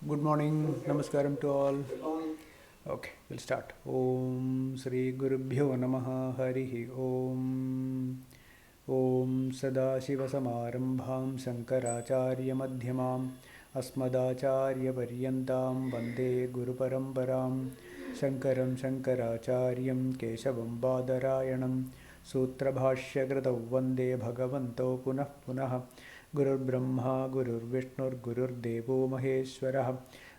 Good morning, Namaskaram to all. Okay, we'll start. Om Sri Gurubhyo Namaha Harihi Om. Om Sadashiva Samarambham Shankaracharya Madhyamam Asmadacharya Paryantam Vande Guru Paramparam Shankaram Shankaracharyam Keshavam Badarayanam Sutra Bhashya Kritau Vande Bhagavanto Punah Punah Gurur Brahma Gurur Vishnur Gurur Devo Maheshwarah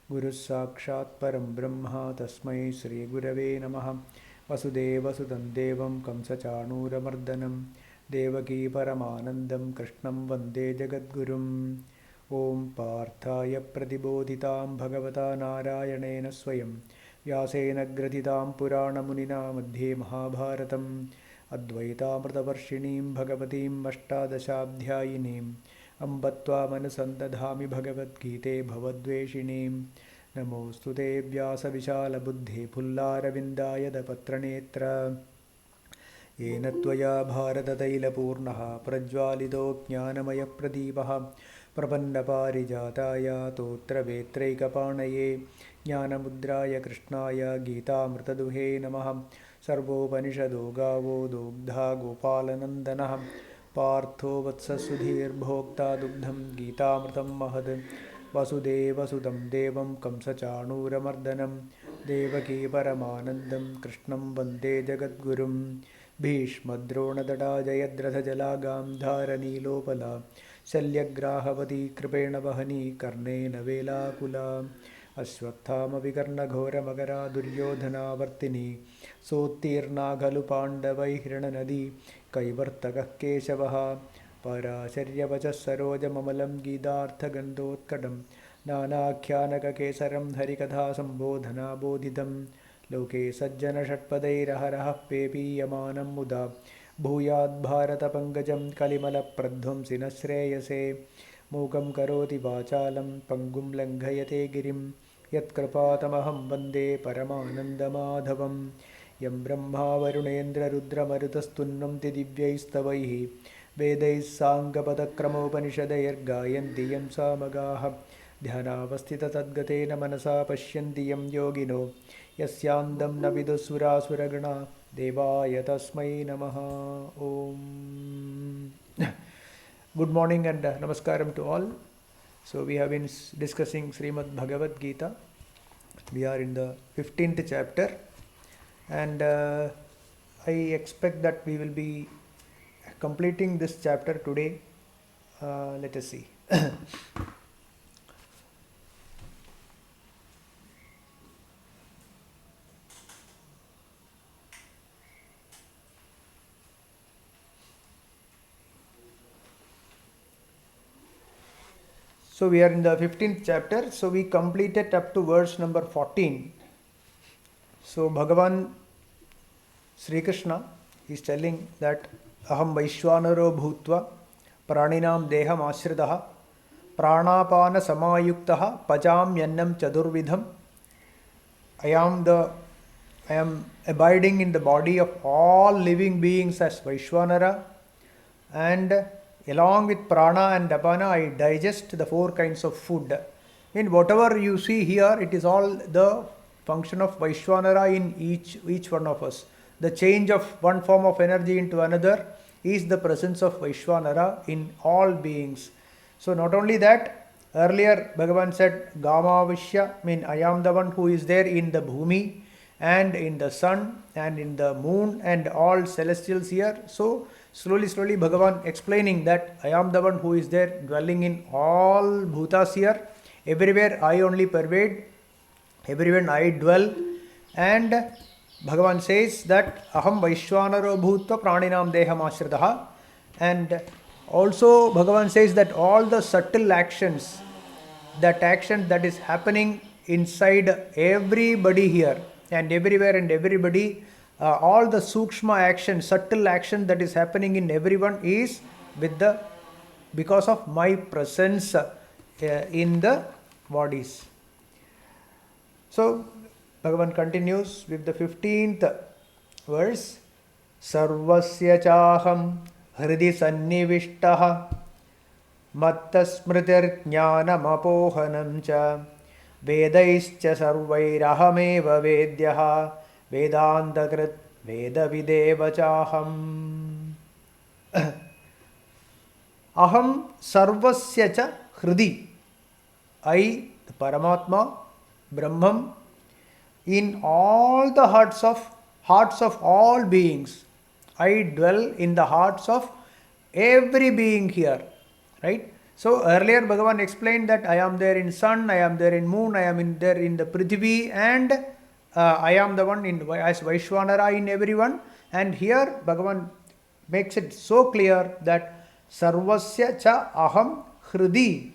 Guru Sakshat Param Brahma Tasmai Sri Gurave Namaha Vasudeva Sudam Devam Kamsachanura Mardanam Devaki Paramanandam Krishnam Vande Jagadgurum Om Parthaya Pratibodhitam Bhagavata Narayanena Swayam Vyasena Graditam Purana Munina Madhye Mahabharatam Advaitamritavarshinim Bhagavatim Ashtadashabdhyayinim Ambatva Manasandadhami Bhagavad Gite Bhavadveshinim Namostu Te Vyasa Vishala Buddhi Pullaravindaya Dapatranetra Yena Tvaya Bharata Taila Purnaha Prajwalido Jnanamaya Pradipaha Prapanna Parijataya Totra Vetraikapanaye Jnanamudraya Krishnaya Gita Mrtaduhe Namaha Sarvopanishado Gavo Dugdha Gopalanandanaha Partho Vatsa Sudhir Bhokta Dugdham Gitamritam Mahad Vasudeva Sudam Devam Kamsachanura Mardanam Devaki Paramanandam Krishnam Vande Jagadgurum Bhishmadronadata Jayadratha Jalagam Dharani Lopala Shalyagrahavati Kripena Vahani Karnena Vela Kula Ashwathama Vikarna Ghora Magara Duryodhana Vartini Sotirna Galu Pandavai Hirananadi Kaivartaka Keshavaha Parasharya Vachas Saroja Mamalam Gidartha Gandotkadam Nanakyanaka Kesaram Harikatha Sambodhana Bodhidam Loke Sajjana Shatpadairaharaha Pepi Yamanam Muda Bhuyad Bharata Pangajam Kalimala Pradhvam Sinashreyase Mukam Karoti Vachalam Pangum Langhayate Girim Yatkrapatamaham Vande Paramanandamadhavam Yam Brahma Varunendra Rudra Marutastunam Divyaistavaihi Vedais Sangapadakramopanishadayar Gayanti Yam Samagaha Dhyanavastita Tadgatena Manasa Pashyanti Yam Yogino Yasyandam Navidusura Devaya Tasmai Namaha Om Good morning and namaskaram to all. So we have been discussing Srimad Bhagavad Gita. We are in the 15th chapter, and I expect that we will be completing this chapter today. Let us see. So we are in the 15th chapter. So we completed up to verse number 14. So Bhagavan Sri Krishna is telling that Aham Vaishwanaro Bhutva Praninam Deham Ashritaha Pranapana Samayuktaha Pajam Yannam Chadurvidham. I am abiding in the body of all living beings as Vaishwanara, and along with prana and apana I digest the four kinds of food. In whatever you see here, it is all the function of Vaishwanara in each one of us. The change of one form of energy into another is the presence of Vaishwanara in all beings. So not only that, earlier Bhagavan said Gamavishya, mean I am the one who is there in the Bhumi and in the sun and in the moon and all celestials here. So slowly Bhagavan explaining that I am the one who is there dwelling in all bhutas here. Everywhere I only pervade, everywhere I dwell, and Bhagavan says that Aham Vaishwanaro Bhutva Praninam Deham Ashritaha. And also Bhagavan says that all the subtle actions, that action that is happening inside everybody here and everywhere and everybody, all the sukshma action, subtle action that is happening in everyone is because of my presence in the bodies. So Bhagavan continues with the 15th verse. Sarvasya chaham hridi sannivishtaha matta smritir jnanam apohanam cha vedaischa sarvairahameva vedyaha vedantagrit vedavideva chaham. Aham sarvasya cha hridi. I, the Paramatma, Brahman, in all the hearts of all beings. I dwell in the hearts of every being here. Right? So earlier Bhagavan explained that I am there in sun, I am there in moon, I am there in the Prithvi, and I am the one as Vaishwanara in everyone. And here Bhagavan makes it so clear that Sarvasya cha aham hridi.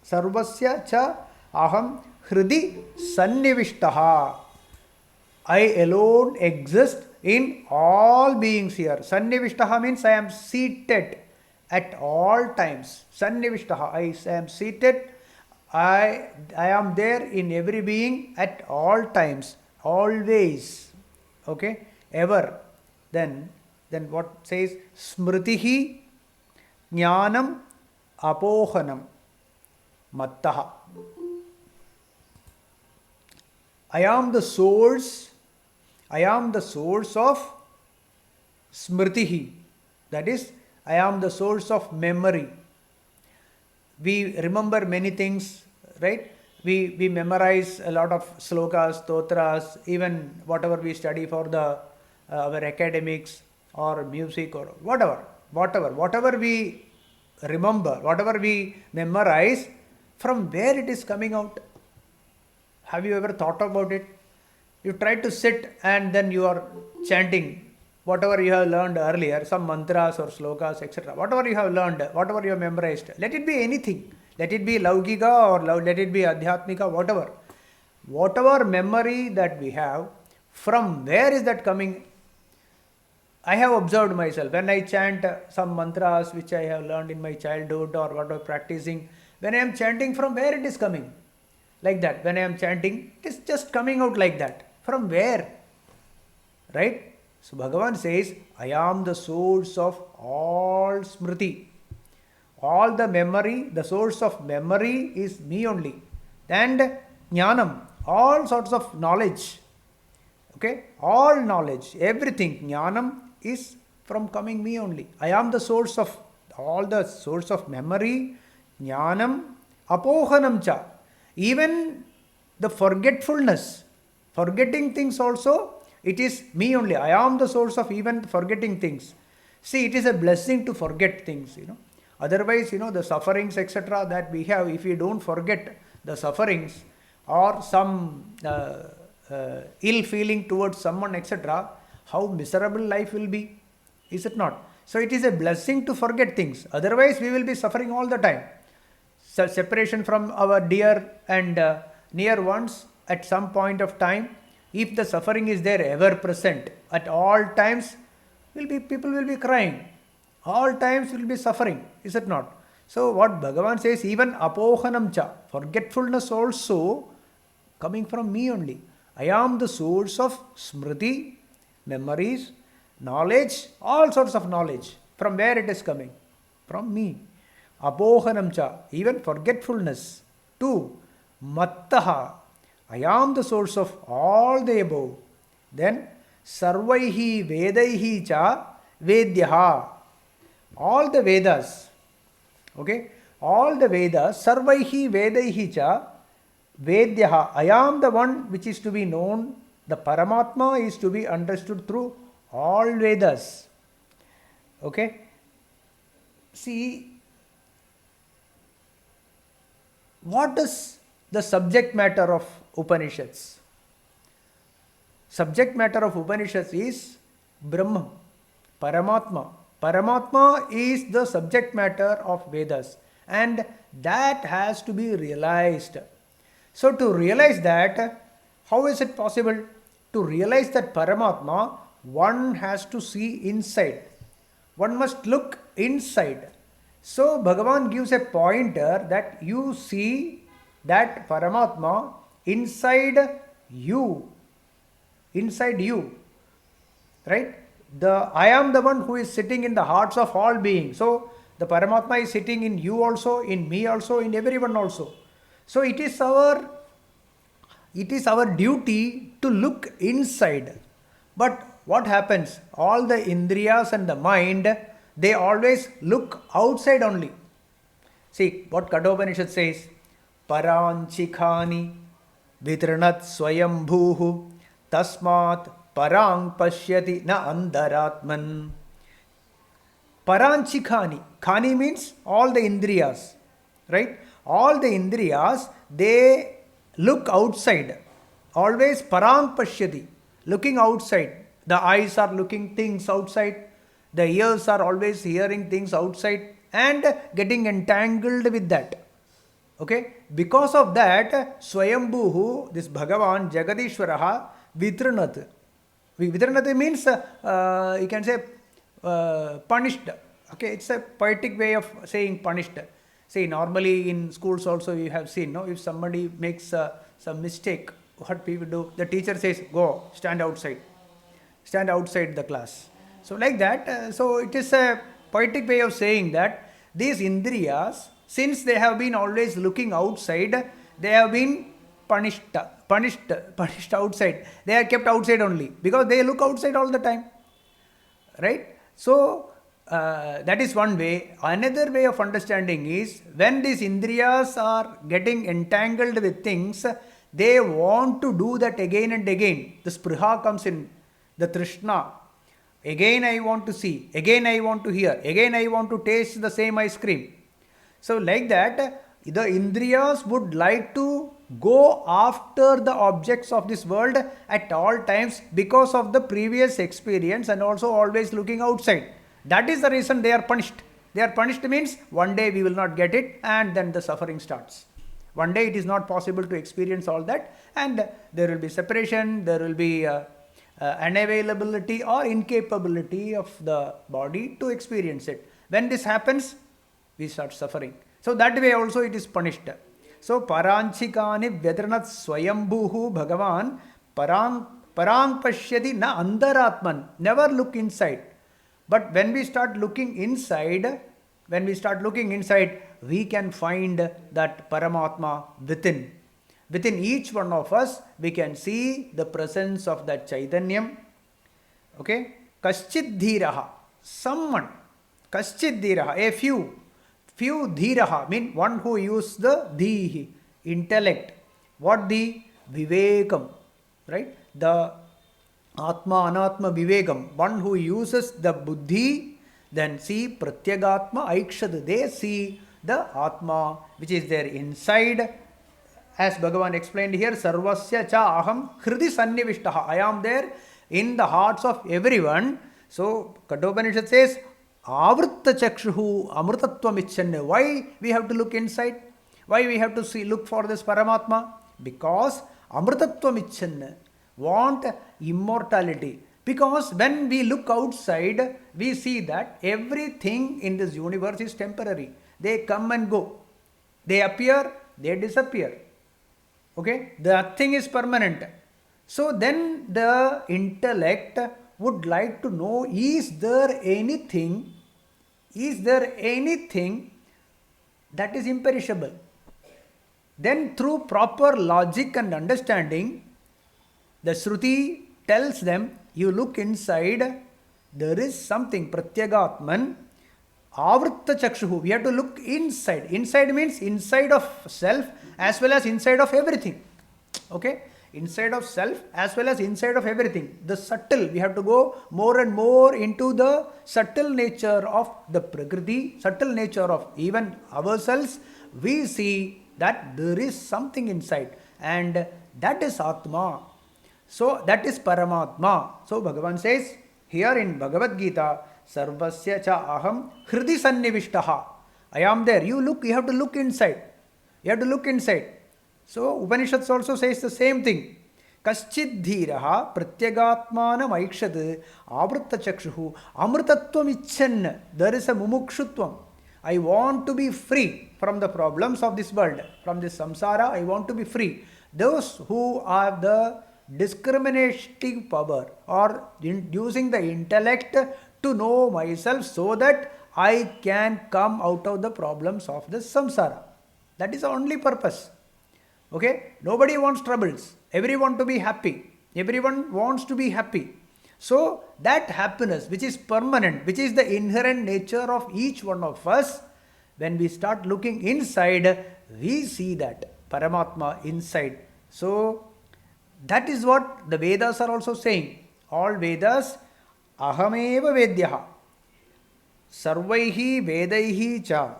Sarvasya cha aham hridi sannivishtaha. I alone exist in all beings here. Sannivishtaha means I am seated at all times. Sannivishtaha, I am seated. I am there in every being at all times. Always. Okay? Ever. Then what says? Smritihi jnanam apohanam mattaha. I am the source of smritihi. That is, I am the source of memory. We remember many things, right? We memorize a lot of slokas, stotras, even whatever we study for our academics or music or whatever we remember, whatever we memorize, from where it is coming out. Have you ever thought about it? You try to sit and then you are chanting whatever you have learned earlier, some mantras or slokas, etc. Whatever you have learned, whatever you have memorized, let it be anything. Let it be Laukika or let it be Adhyatmika, whatever. Whatever memory that we have, from where is that coming? I have observed myself when I chant some mantras which I have learned in my childhood or what I am practicing. When I am chanting, from where it is coming? Like that. When I am chanting, it is just coming out like that. From where? Right? So Bhagavan says, I am the source of all smriti. All the memory, the source of memory is me only. And jnanam, all sorts of knowledge. Okay? All knowledge, everything, jnanam is from coming me only. I am the source of all the source of memory, jnanam, apohanam cha. Even the forgetfulness, forgetting things also, it is me only. I am the source of even forgetting things. See, it is a blessing to forget things, Otherwise, the sufferings, etc., that we have, if we don't forget the sufferings or some ill feeling towards someone, etc., how miserable life will be, is it not? So, it is a blessing to forget things. Otherwise, we will be suffering all the time. So, separation from our dear and near ones at some point of time, if the suffering is there ever present at all times, people will be crying. All times will be suffering, is it not? So what Bhagavan says, even apohanam cha, forgetfulness also coming from me only. I am the source of smriti, memories, knowledge, all sorts of knowledge. From where it is coming? From me. Apohanam cha, even forgetfulness. 2. Mattaha, I am the source of all the above. Then sarvaihi vedaihi cha vedyaha. All the Vedas, okay, all the Vedas, sarvaihi vedaihi cha vedyaha. I am the one which is to be known. The Paramatma is to be understood through all Vedas. Okay. See, what is the subject matter of Upanishads? Subject matter of Upanishads is Brahma, Paramatma. Paramatma is the subject matter of Vedas, and that has to be realized. So to realize that, how is it possible? To realize that Paramatma, one has to see inside. One must look inside. So Bhagavan gives a pointer that you see that Paramatma inside you. Inside you. Right? I am the one who is sitting in the hearts of all beings. So the Paramatma is sitting in you also, in me also, in everyone also. So it is our duty to look inside. But what happens? All the indriyas and the mind, they always look outside only. See what Kathopanishad says. Paranchikhani vitranat swayambhuhu tasmat parang pashyati na andaratman. Paranchikhani. Khani means all the indriyas. Right? All the indriyas, they look outside. Always parang pashyati. Looking outside. The eyes are looking things outside. The ears are always hearing things outside and getting entangled with that. Okay? Because of that, Swayambhuhu, this Bhagavan, Jagadishwaraha, Vitranat. Vitranat means, you can say, punished. Okay, it's a poetic way of saying punished. See, normally in schools also you have seen, no? If somebody makes some mistake, what people do? The teacher says, go, stand outside. Stand outside the class. So like that, so it is a poetic way of saying that these indriyas, since they have been always looking outside, they have been punished outside. They are kept outside only because they look outside all the time. Right? So that is one way. Another way of understanding is when these indriyas are getting entangled with things, they want to do that again and again. The spriha comes in, the trishna. Again I want to see, again I want to hear, again I want to taste the same ice cream. So like that, the indriyas would like to go after the objects of this world at all times because of the previous experience and also always looking outside. That is the reason they are punished. They are punished means one day we will not get it and then the suffering starts. One day it is not possible to experience all that and there will be separation, there will be unavailability or incapability of the body to experience it. When this happens, we start suffering. So that way also it is punished. So paranchikani vyadranat swayambhuhu Bhagavan parang pashyati na andaratman. Never look inside. But when we start looking inside, we can find that Paramatma within. Within each one of us, we can see the presence of that Chaitanyam. Okay? Kaschid dhiraha. Someone Kaschid dhiraha, a few. Few dhiraha, mean one who uses the dhihi, intellect. What the vivekam, right? The Atma, Anatma, Vivekam, one who uses the Buddhi, then see Pratyagatma, Aikshad, they see the Atma which is there inside. As Bhagavan explained here, Sarvasya cha aham hridi sannivishtaha. I am there in the hearts of everyone. So, Kathopanishad says, Avritta chakshuhu amrutatvam icchanne. Why we have to look inside? Why we have to see, look for this Paramatma? Because amrutatvam icchanne. Want immortality. Because when we look outside, we see that everything in this universe is temporary. They come and go. They appear, they disappear. Okay? Nothing is permanent. So then the intellect would like to know, is there anything that is imperishable? Then through proper logic and understanding, the Shruti tells them, you look inside, there is something, Pratyagatman, Avritta Chakshuhu. We have to look inside. Inside means inside of self as well as inside of everything. Okay? Inside of self as well as inside of everything. The subtle, we have to go more and more into the subtle nature of the Prakriti, subtle nature of even ourselves. We see that there is something inside, and that is Atma. So that is Paramatma. So Bhagavan says here in Bhagavad Gita, Sarvasya cha aham hridi sannivishtaha. I am there. You have to look inside. You have to look inside. So Upanishads also says the same thing. Kaschid dhiraha pratyagatmanam aikshad avritta chakshuhu amrutatvam icchan. There is a mumukshutvam. I want to be free from the problems of this world. From this samsara, I want to be free. Those who have the discriminating power or using the intellect to know myself so that I can come out of the problems of the samsara. That is the only purpose. Okay? Nobody wants troubles. Everyone to be happy. Everyone wants to be happy. So that happiness which is permanent, which is the inherent nature of each one of us, when we start looking inside, we see that Paramatma inside. So that is what the Vedas are also saying. All Vedas, ahameva vedyaha, sarvaihi vedaihi cha.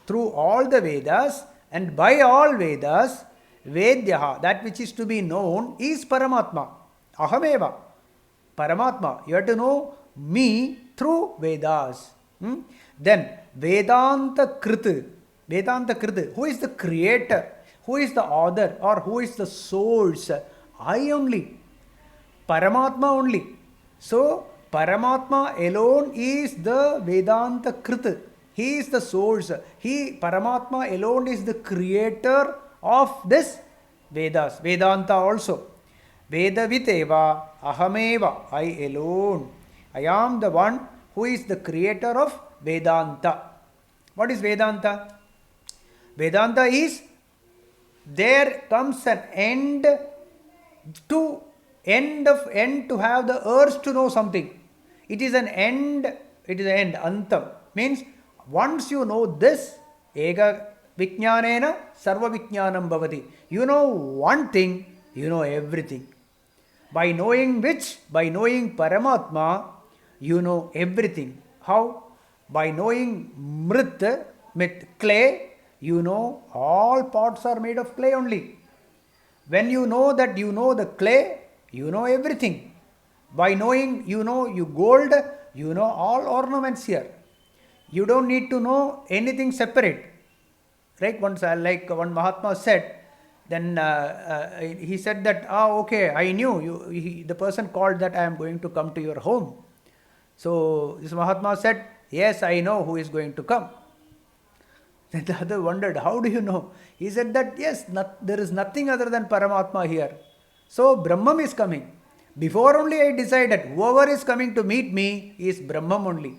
Through all the Vedas and by all Vedas, vedyaha, that which is to be known, is Paramatma. Ahameva, Paramatma. You have to know me through Vedas. Then Vedanta Kriti. Vedanta Kriti. Who is the creator? Who is the author? Or who is the source? I only. Paramatma only. So, Paramatma alone is the Vedanta Kriti. He is the source. Paramatma alone is the creator of this Vedas. Vedanta also. Vedaviteva ahameva. I alone. I am the one who is the creator of Vedanta. What is Vedanta? Vedanta is, there comes an end to have the urge to know something. It is an end, antam. Means once you know this, ega vijnanena sarva vijnanam bhavati. You know one thing, you know everything. By knowing which? By knowing Paramatma, you know everything. How? By knowing Mrit, clay, you know all pots are made of clay only. When you know that you know the clay, you know everything. By knowing you gold, you know all ornaments here. You don't need to know anything separate. Right? Once, like one Mahatma said, then he said that, okay, I knew. The person called that I am going to come to your home. So this Mahatma said, yes, I know who is going to come. Then the other wondered, how do you know? He said that, yes, there is nothing other than Paramatma here. So Brahman is coming. Before only I decided, whoever is coming to meet me is Brahman only.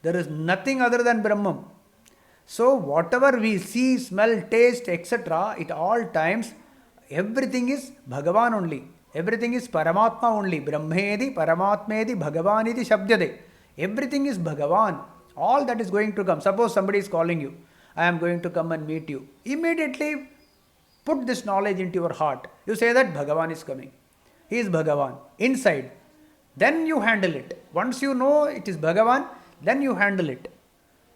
There is nothing other than Brahman. So whatever we see, smell, taste, etc., at all times, everything is Bhagavan only. Everything is Paramatma only. Brahmedi, Paramatmedi, Bhagavaniti Shabdyade. Everything is Bhagavan. all that is going to come. Suppose somebody is calling you, I am going to come and meet you. Immediately put this knowledge into your heart. You say that Bhagavan is coming. He is Bhagavan inside. Then you handle it. Once you know it is Bhagavan, then you handle it.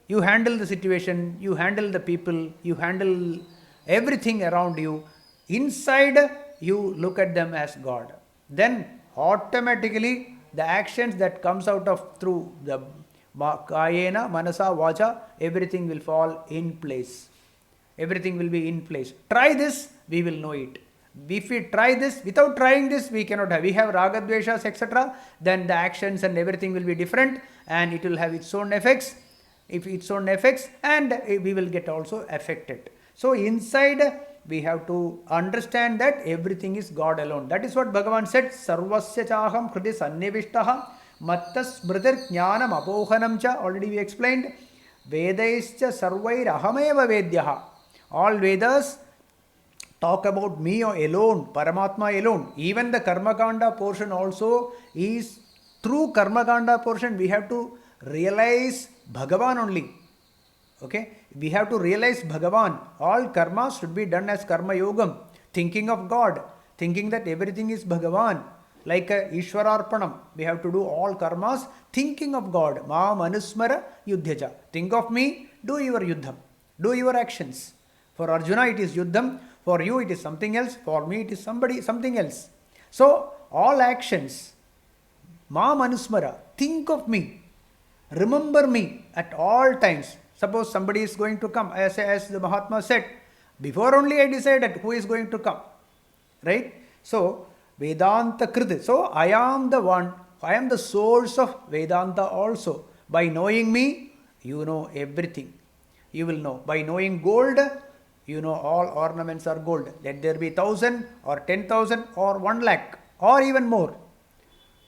You handle the situation, you handle the people, you handle everything around you. Inside, you look at them as God. Then automatically the actions that comes out of through the kayena, manasa, vacha, everything will fall in place. Everything will be in place. Try this, we will know it. If we try this, without trying this, we cannot have. We have raga, dveshas, etc. Then the actions and everything will be different and it will have its own effects. If its own effects, and we will get also affected. So inside we have to understand that everything is God alone. That is what Bhagavan said, Sarvasya chaham kriti sannivishtaha mattas smritir jnanam apohanam cha. Already we explained. Vedaischa sarvair ahameva vedyaha. All Vedas talk about me alone, Paramatma alone. Even the Karmakanda portion also is through Karmakanda portion we have to realize Bhagavan only. Okay? We have to realize Bhagavan. All karmas should be done as karma yogam. Thinking of God. Thinking that everything is Bhagavan. Like Ishwararpanam. We have to do all karmas thinking of God. Ma manusmara yuddhaja. Think of me, do your yuddham. Do your actions. For Arjuna it is yuddham. For you it is something else. For me it is something else. So all actions. Ma manusmara. Think of me. Remember me at all times. Suppose somebody is going to come, as the Mahatma said, before only I decided who is going to come. Right? So, Vedanta Kriti. So, I am the one, I am the source of Vedanta also. By knowing me, you know everything. You will know. By knowing gold, you know all ornaments are gold. Let there be 1,000 or 10,000 or 1 lakh or even more.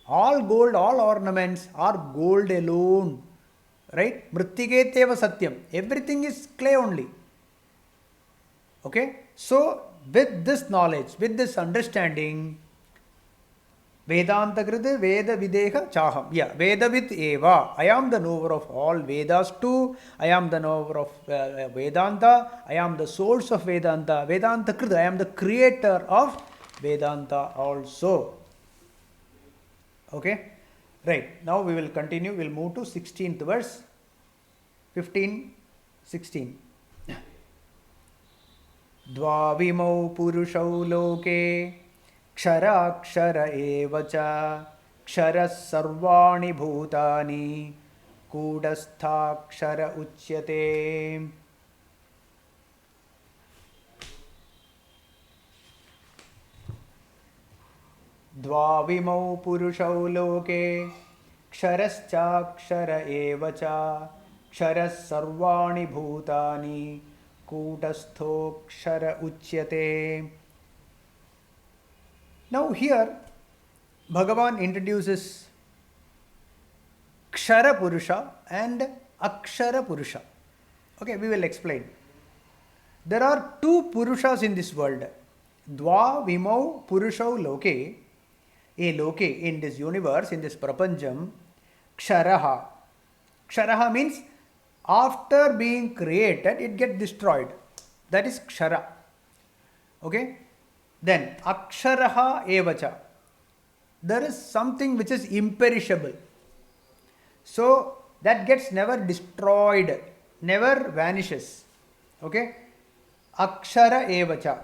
All gold, all ornaments are gold alone. Right? Mrittiketeva satyam. Everything is clay only. Okay? So, with this knowledge, with this understanding, Vedanta Kriti Veda Videha Chaham. Yeah, Vedavid Eva. I am the knower of all Vedas too. I am the knower of Vedanta. I am the source of Vedanta. Vedanta Kriti. I am the creator of Vedanta also. Okay, right. Now we will continue. We will move to 16th verse. 15, 16. Dvavimau purushau loke kshara eva cha ksharas sarvani bhutani kudastha kshara uchyate. Dvavimau purushau loke ksharascha eva cha ksharas sarvani bhutani kudastho kshara uchyate. Now here Bhagavan introduces Kshara Purusha and Akshara Purusha. Okay, we will explain. There are two Purushas in this world. Dva Vimau Purushau Loke. A Loke, in this universe, in this Prapancham, Ksharaha. Ksharaha means after being created, it gets destroyed. That is Kshara. Okay? Then Aksharaha Evacha. There is something which is imperishable. So that gets never destroyed, never vanishes. Okay? Akshara Evacha.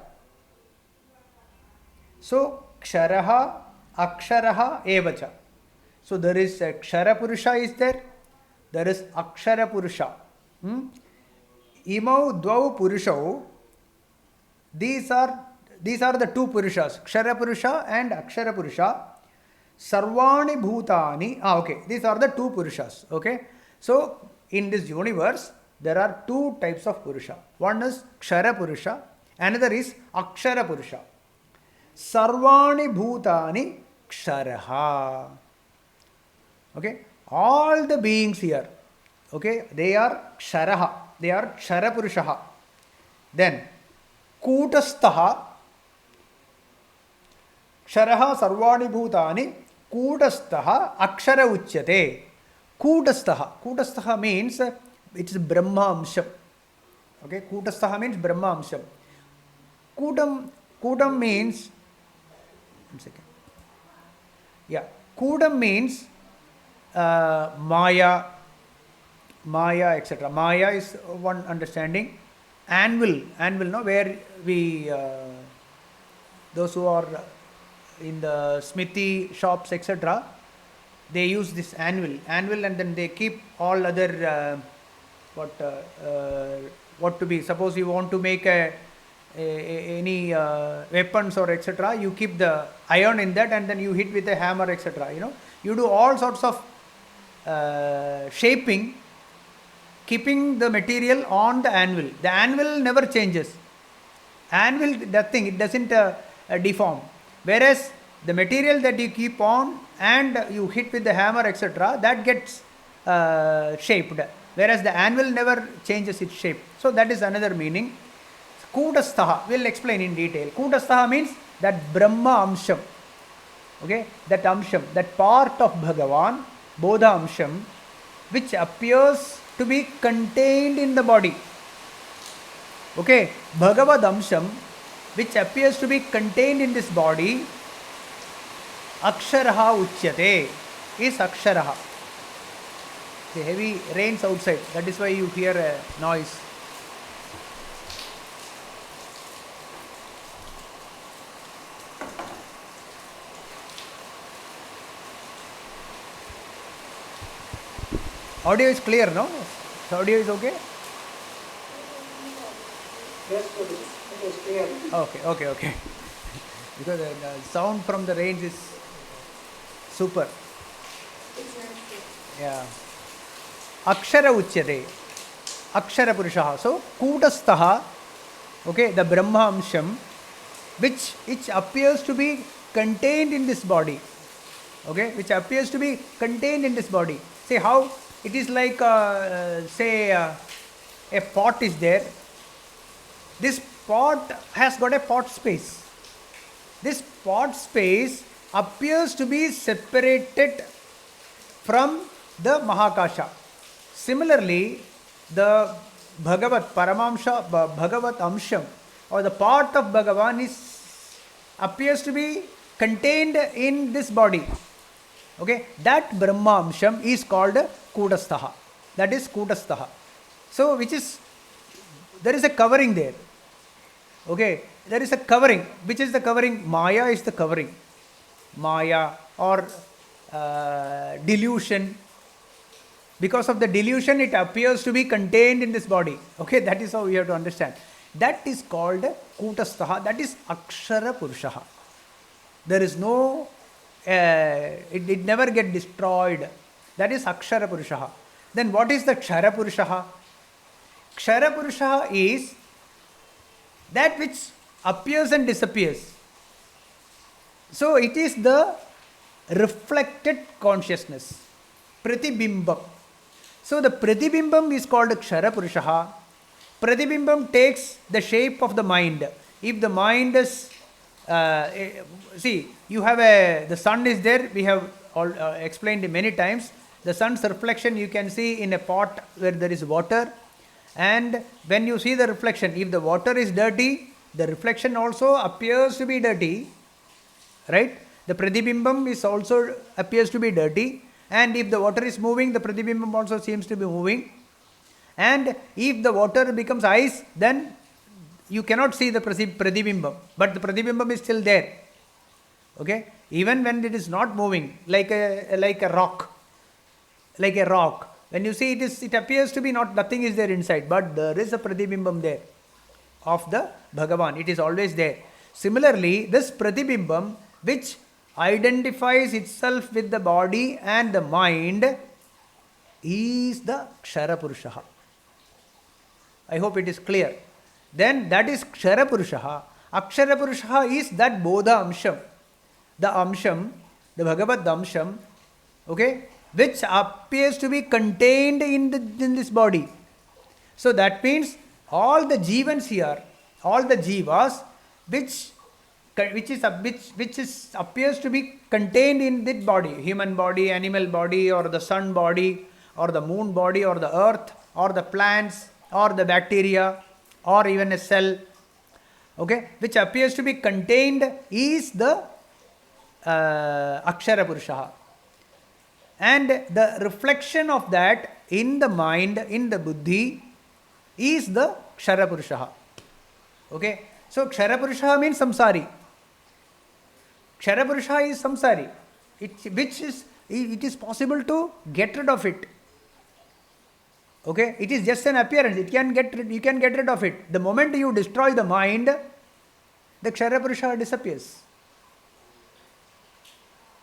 So Ksharaha, Aksharaha Evacha. So there is a Kshara Purusha is there. There is Akshara Purusha. Imau Dvau Purushau. These are the two Purushas, Kshara Purusha and Akshara Purusha. Sarvani Bhutani. Okay, these are the two Purushas. Okay, so in this universe there are two types of Purusha. One is Kshara Purusha, another is Akshara Purusha. Sarvani Bhutani Ksharaha. Okay, all the beings here, okay, they are Ksharaha, they are Kshara Purushaha. Then Kutastaha. Ksharaha Sarvani Bhutani Kutastaha Akshara Uchyate. Kutastaha. Kutastaha means it is Brahma Amsham. Okay, Kutastaha means Brahma Amsham. Kudam means, 1 second. Yeah, Kudam means Maya, etc. Maya is one understanding. Anvil, no, where we, those who are in the smithy shops, etc., they use this anvil, and then they keep all other what to be. Suppose you want to make any weapons or etc., you keep the iron in that, and then you hit with a hammer, etc. You do all sorts of shaping, keeping the material on the anvil. The anvil never changes. Anvil, that thing, it doesn't deform. Whereas the material that you keep on and you hit with the hammer, etc., that gets shaped. Whereas the anvil never changes its shape. So that is another meaning. Kutastaha, we'll explain in detail. Kutastaha means that Brahma Amsham. Okay, that Amsham, that part of Bhagavan, Bodha Amsham, which appears to be contained in the body. Okay, Bhagavad Amsham, which appears to be contained in this body, Aksharaha Uchyate, is Aksharaha. The heavy rains outside, that is why you hear a noise. Audio is clear, no? The audio is okay? Yes, it is clear. Okay. Because the sound from the rains is super. Yeah. Akshara Uchyate. Akshara Purushaha. So, Kutastaha, okay, the Brahma Amsham, which appears to be contained in this body. Okay, which appears to be contained in this body. See how it is like, say, a pot is there. This pot has got a pot space. This pot space appears to be separated from the Mahakasha. Similarly, the Bhagavat Paramamsha, Bhagavat Amsham, or the part of Bhagavan appears to be contained in this body. Okay, that Brahma Amsham is called Kutastaha. That is Kutastaha. So, there is a covering there. Okay, there is a covering. Which is the covering? Maya is the covering. Maya or delusion. Because of the delusion, it appears to be contained in this body. Okay, that is how we have to understand. That is called Kutastaha. That is Akshara Purushaha. There is no, it never get destroyed. That is Akshara Purushaha. Then what is the Kshara Purushaha? Kshara Purushaha is that which appears and disappears. So it is the reflected consciousness, Pratibimbam. So the Pratibimbam is called Kshara Purushaha. Pratibimbam takes the shape of the mind. If the mind is, see, you have the sun is there, we have all explained many times. The sun's reflection you can see in a pot where there is water. And when you see the reflection, if the water is dirty, the reflection also appears to be dirty. Right? The Pratibimbam is also appears to be dirty. And if the water is moving, the Pratibimbam also seems to be moving. And if the water becomes ice, then you cannot see the Pratibimbam. But the Pratibimbam is still there. Okay? Even when it is not moving, like a rock. Like a rock. When you see it appears to be nothing is there inside. But there is a Pratibimbam there of the Bhagavan. It is always there. Similarly, this Pratibimbam, which identifies itself with the body and the mind, is the Kshara Purushaha. I hope it is clear. Then that is Kshara Purushaha. Akshara Purushaha is that Bodha Amsham. The Amsham, the Bhagavad Amsham, okay, which appears to be contained in this body. So that means all the jivans here, all the jivas, which appears to be contained in that body, human body, animal body, or the sun body, or the moon body, or the earth, or the plants, or the bacteria, or even a cell, okay, which appears to be contained, is the Akshara Purusha. And the reflection of that in the mind, in the buddhi, is the Kshara Purusha. Okay, so Kshara Purusha means samsari. Kshara Purusha is samsari, it is possible to get rid of it. Okay, it is just an appearance. You can get rid of it. The moment you destroy the mind, the Kshara Purusha disappears.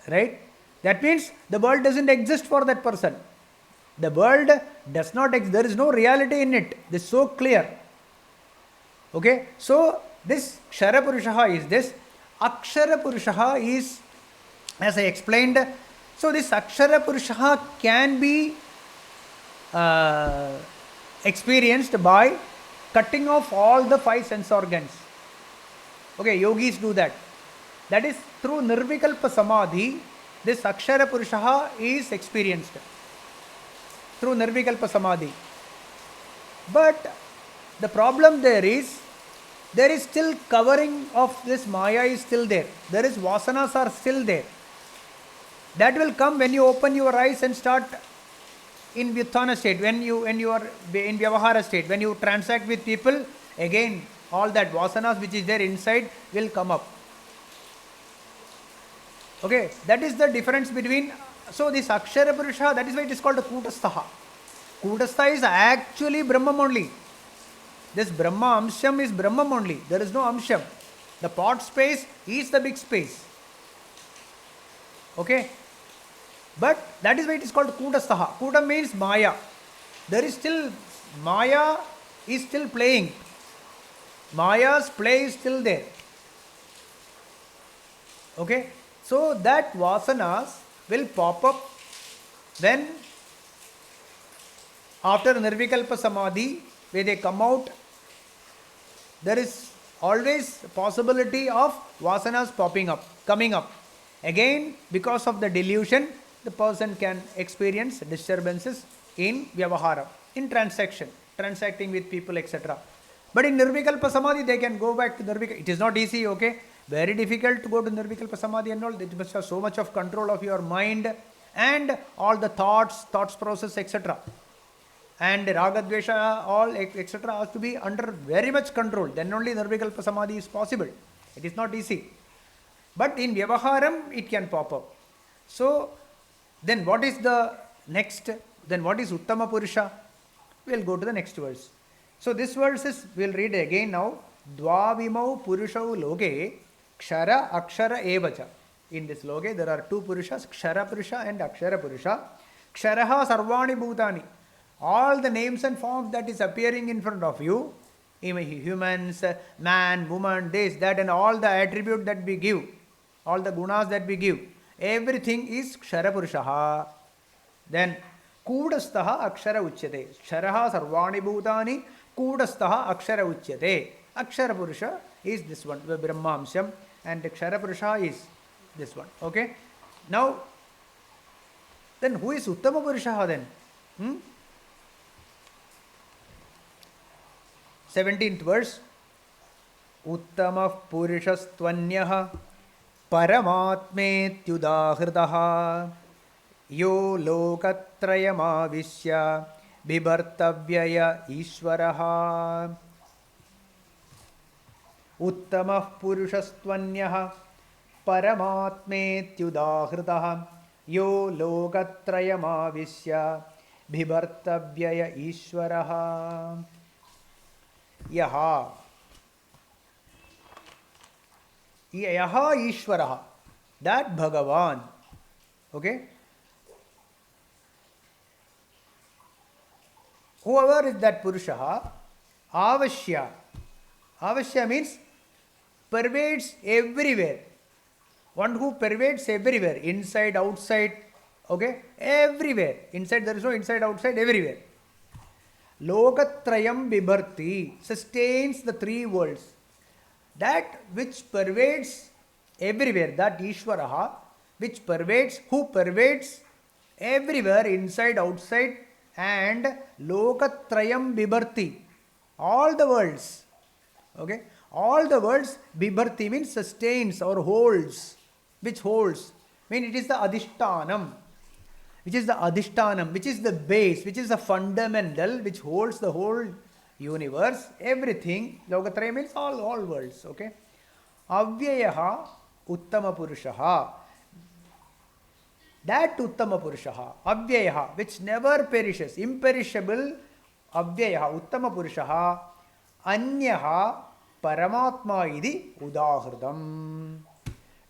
Right? That means the world doesn't exist for that person. The world does not exist. There is no reality in it. This is so clear. Okay, so this Kshara Purusha is this. Akshara Purusha is, as I explained, so this Akshara Purusha can be experienced by cutting off all the 5 sense organs. Okay, yogis do that. That is through Nirvikalpa Samadhi, this Akshara Purusha is experienced. Through Nirvikalpa Samadhi. But the problem there is still covering of this Maya is still there. There is vasanas are still there. That will come when you open your eyes and start in Vyuthana state, when you are in Vyavahara state, when you transact with people, again all that vasanas which is there inside will come up. Okay, that is the difference between, so this Akshara Purusha, that is why it is called Kutastha. Kutastha is actually Brahman only. This Brahma Amsham is Brahman only. There is no Amsham. The pot space is the big space. Okay. But that is why it is called Kutastha. Kuta means Maya. There is still, Maya is still playing. Maya's play is still there. Okay. So that vasanas will pop up when after Nirvikalpa Samadhi, where they come out, there is always possibility of vasanas popping up, coming up. Again, because of the delusion, the person can experience disturbances in Vyavahara, in transacting with people, etc. But in Nirvikalpa Samadhi, they can go back to Nirvikalpa. It is not easy, okay? Very difficult to go to Nirvikalpa Samadhi and all. They must have so much of control of your mind and all the thoughts process, etc. And Raga, Dvesha, all, etc. has to be under very much control. Then only Nirvikalpa Samadhi is possible. It is not easy. But in Vyavaharam, it can pop up. So, then what is the next? Then what is Uttama Purusha? We will go to the next verse. So, this verse is, we will read again now. Dvavimau Purushau Loge Kshara Akshara Evacha. In this Loge, there are 2 Purushas, Kshara Purusha and Akshara Purusha. Ksharaha Sarvani Bhutani. All the names and forms that is appearing in front of you, even humans, man, woman, this, that, and all the attributes that we give, all the gunas that we give, everything is Kshara Purusha. Then Kudastaha Akshara Uchyate. Ksharaha Sarvani Bhutani, Kudastaha Akshara Uchyate. Akshara Purusha is this one, the Brahmamsham, and Kshara Purusha is this one. Okay. Now, then who is Uttama Purusha then? 17th verse. Uttamah Purushastvanyah Paramatmetyudahritaha Yo Lokatrayamavishya Bibhartavyaya Ishvaraha. Uttamah Purushastvanyah Paramatmetyudahritaha Yo Lokatrayamavishya Bibhartavyaya Ishvaraha. Yaha Ishvaraha, that Bhagavan. Okay. Whoever is that Purusha, Avashya. Avashya means pervades everywhere. One who pervades everywhere, inside, outside, okay, everywhere. Inside, there is no inside, outside, everywhere. Lokatrayam Bibharti, sustains the 3 worlds. That which pervades everywhere, that Ishvaraha, which pervades, who pervades everywhere, inside, outside, and Lokatrayam Bibharti. All the worlds. Okay? All the worlds, Bibharti means sustains or holds. Which holds? Mean it is the Adhishtanam. Which is the Adhishtanam, which is the base, which is the fundamental, which holds the whole universe, everything. Lokatraya means all worlds. Okay? Avyayaha Uttama Purushaha. That Uttama Purushaha, Avyayaha, which never perishes, imperishable, Avyayaha, Uttama Purushaha, Anyaha, Paramatma idi Udahridam.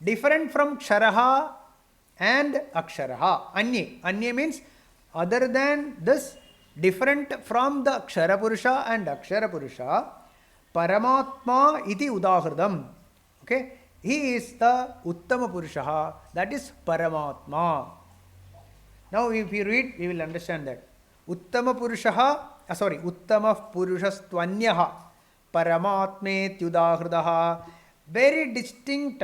Different from Ksharaha and Aksharaha. Anya means other than this, different from the Kshara Purusha and Akshara Purusha, Paramatma iti Udahridam. Okay? He is the Uttama Purusha, that is Paramatma. Now if you read, we will understand that. Uttama Purusha, Uttama Purushastvanyaha, Paramatme Tyudahridaha. Very distinct,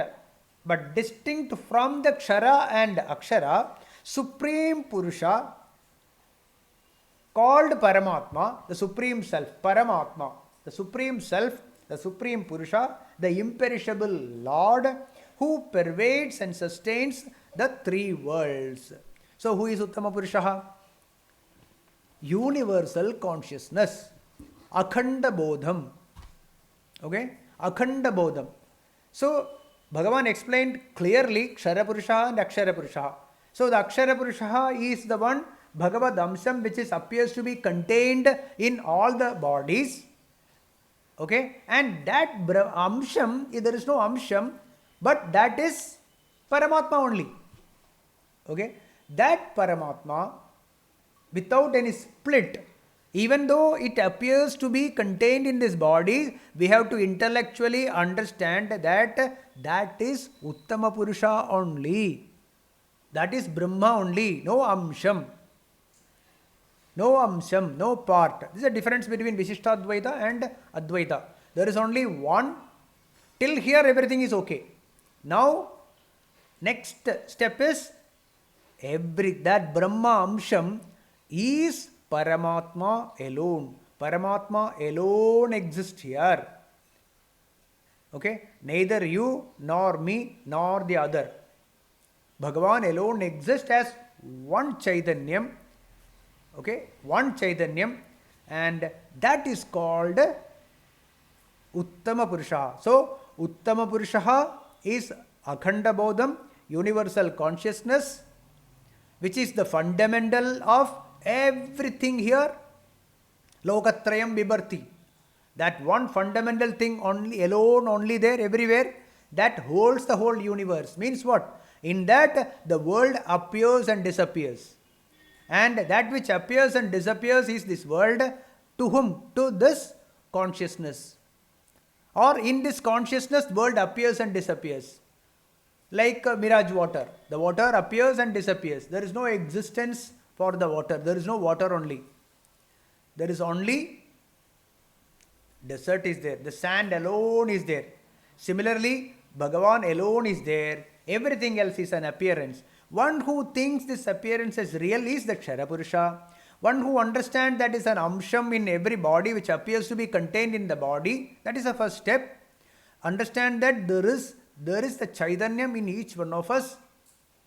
but distinct from the Kshara and Akshara, Supreme Purusha, called Paramatma, the Supreme Self, Paramatma, the Supreme Self, the Supreme Purusha, the imperishable Lord who pervades and sustains the three worlds. So who is Uttama Purusha? Universal consciousness. Akhanda Bodham. Okay? Akhanda Bodham. So Bhagavan explained clearly Kshara Purusha and Akshara Purusha. So the Akshara Purusha is the one Bhagavad Amsam which appears to be contained in all the bodies. Okay, and that Amsham, there is no Amsham, but that is Paramatma only. Okay, that Paramatma, without any split, even though it appears to be contained in this body, we have to intellectually understand that that is Uttama Purusha only. That is Brahma only, no Amsham. No Amsham, no part. This is a difference between Vishishtadvaita and Advaita. There is only one. Till here everything is okay. Now, next step is that Brahma Amsham is Paramatma alone. Paramatma alone exists here. Okay? Neither you nor me nor the other. Bhagavan alone exists as one Chaitanyam. Okay, one Chaitanyam, and that is called Uttama Purusha. So, Uttama Purusha is Akhanda Bodham, universal consciousness, which is the fundamental of everything here. Lokatrayam Bibharti. That one fundamental thing only, alone, only there, everywhere, that holds the whole universe. Means what? In that, the world appears and disappears. And that which appears and disappears is this world. To whom? To this consciousness. Or in this consciousness, world appears and disappears. Like mirage water. The water appears and disappears. There is no existence for the water. There is no water only. There is only desert is there. The sand alone is there. Similarly, Bhagavan alone is there. Everything else is an appearance. One who thinks this appearance is real is the Kshara Purusha. One who understands that is an Amsham in every body which appears to be contained in the body. That is the first step. Understand that there is the Chaitanyam in each one of us.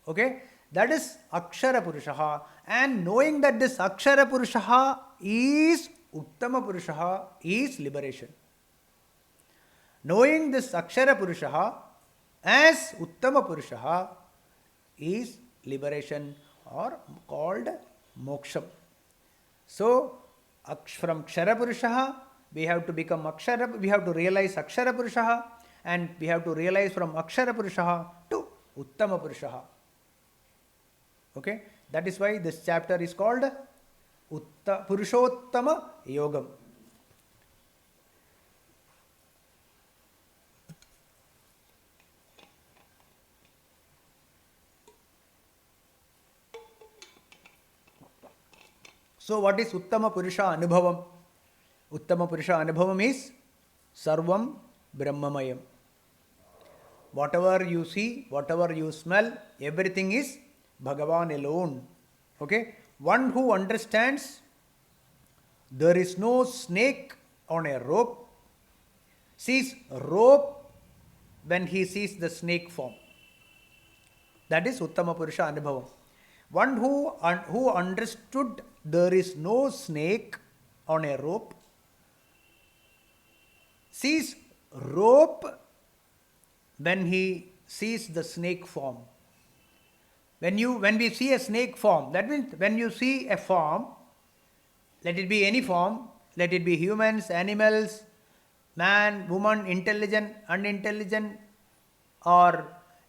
Okay? That is Akshara Purusha. And knowing that this Akshara Purusha is Uttama Purusha is liberation. Knowing this Akshara Purusha as Uttama Purusha is liberation or called moksha. So, from Kshara Purusha, we have to become Akshara, we have to realize Akshara Purusha, and we have to realize from Akshara Purusha to Uttama Purusha. Okay? That is why this chapter is called Purushothama Yogam. So what is Uttama Purusha Anubhavam? Uttama Purusha Anubhavam is Sarvam Brahmamayam. Whatever you see, whatever you smell, everything is Bhagavan alone. Okay? One who understands there is no snake on a rope, sees rope when he sees the snake form. That is Uttama Purusha Anubhavam. One who understood there is no snake on a rope, sees rope when he sees the snake form. When we see a snake form, that means when you see a form, let it be any form, let it be humans, animals, man, woman, intelligent, unintelligent, or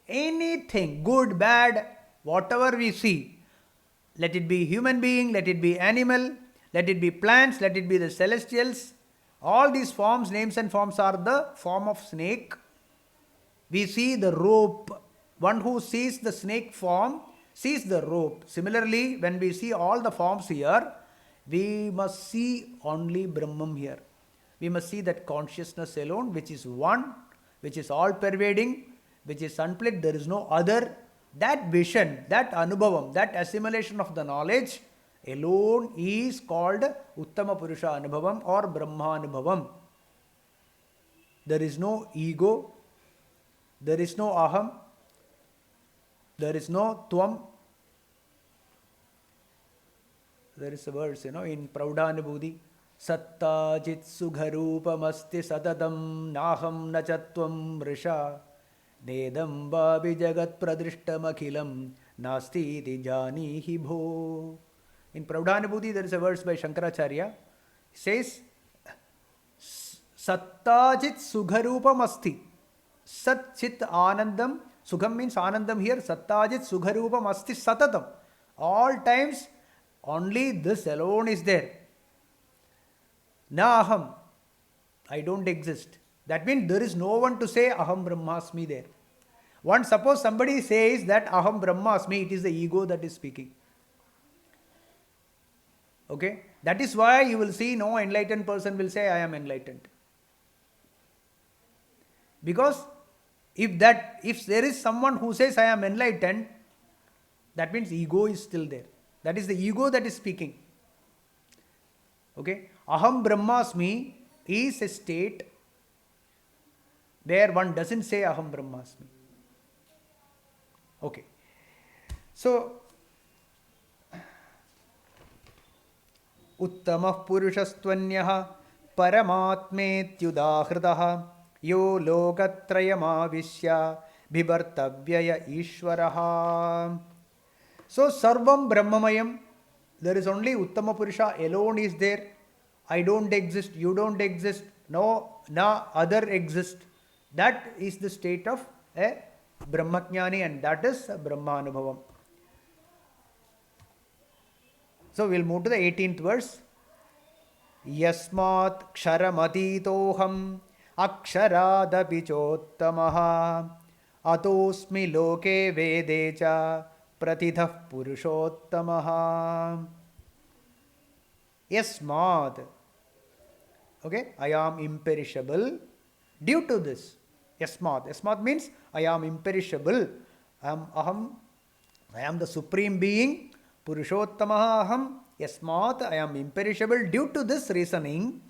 anything, good, bad, whatever we see, let it be human being, let it be animal, let it be plants, let it be the celestials, all these forms, names and forms are the form of snake. We see the rope. One who sees the snake form sees the rope. Similarly, when we see all the forms here, we must see only Brahman here. We must see that consciousness alone, which is one, which is all pervading, which is unplugged, there is no other. That vision, that anubhavam, that assimilation of the knowledge alone is called Uttama Purusha Anubhavam or Brahma Anubhavam. There is no ego, there is no aham, there is no tvam. There is a verse, in Praudhanubhuti, Satta jit sugharupamasti satatam naham nachatvam risha nedam babi jagat pradrishtamakhilam nasti iti janihi bho. In Praudhanubhuti, there is a verse by Shankaracharya. He says, Satta jit sugharupamasti. Sat chit anandam. Sukham means anandam here. Sattajit sugharupam asti satatam. All times, only this alone is there. Na aham. I don't exist. That means there is no one to say aham brahmasmi there. Suppose somebody says that aham brahmasmi, it is the ego that is speaking. Okay? That is why you will see no enlightened person will say I am enlightened. Because if there is someone who says I am enlightened, that means ego is still there. That is the ego that is speaking. Okay? Aham brahmasmi is a state where one doesn't say aham brahmasmi. Okay. So, Uttamah purushastvanyah paramatmetyudahridah yo lokatrayamavishya bhibartavyaya ishvaraha. So, sarvam brahmamayam. There is only Uttama Purusha alone is there. I don't exist, you don't exist, no other exist. That is the state of a Brahmajnani, and that is Brahma Anubhavam. So we'll move to the 18th verse. Yasmat ksharamati aksharaadapi chottamaha atosmi loke vedecha pratithah purushottamaha. Yasmat. Okay, I am imperishable. Due to this, Yasmat. Yasmat means I am imperishable. I am the supreme being. Purushottamaha aham. Yasmat, I am imperishable. Due to this reasoning,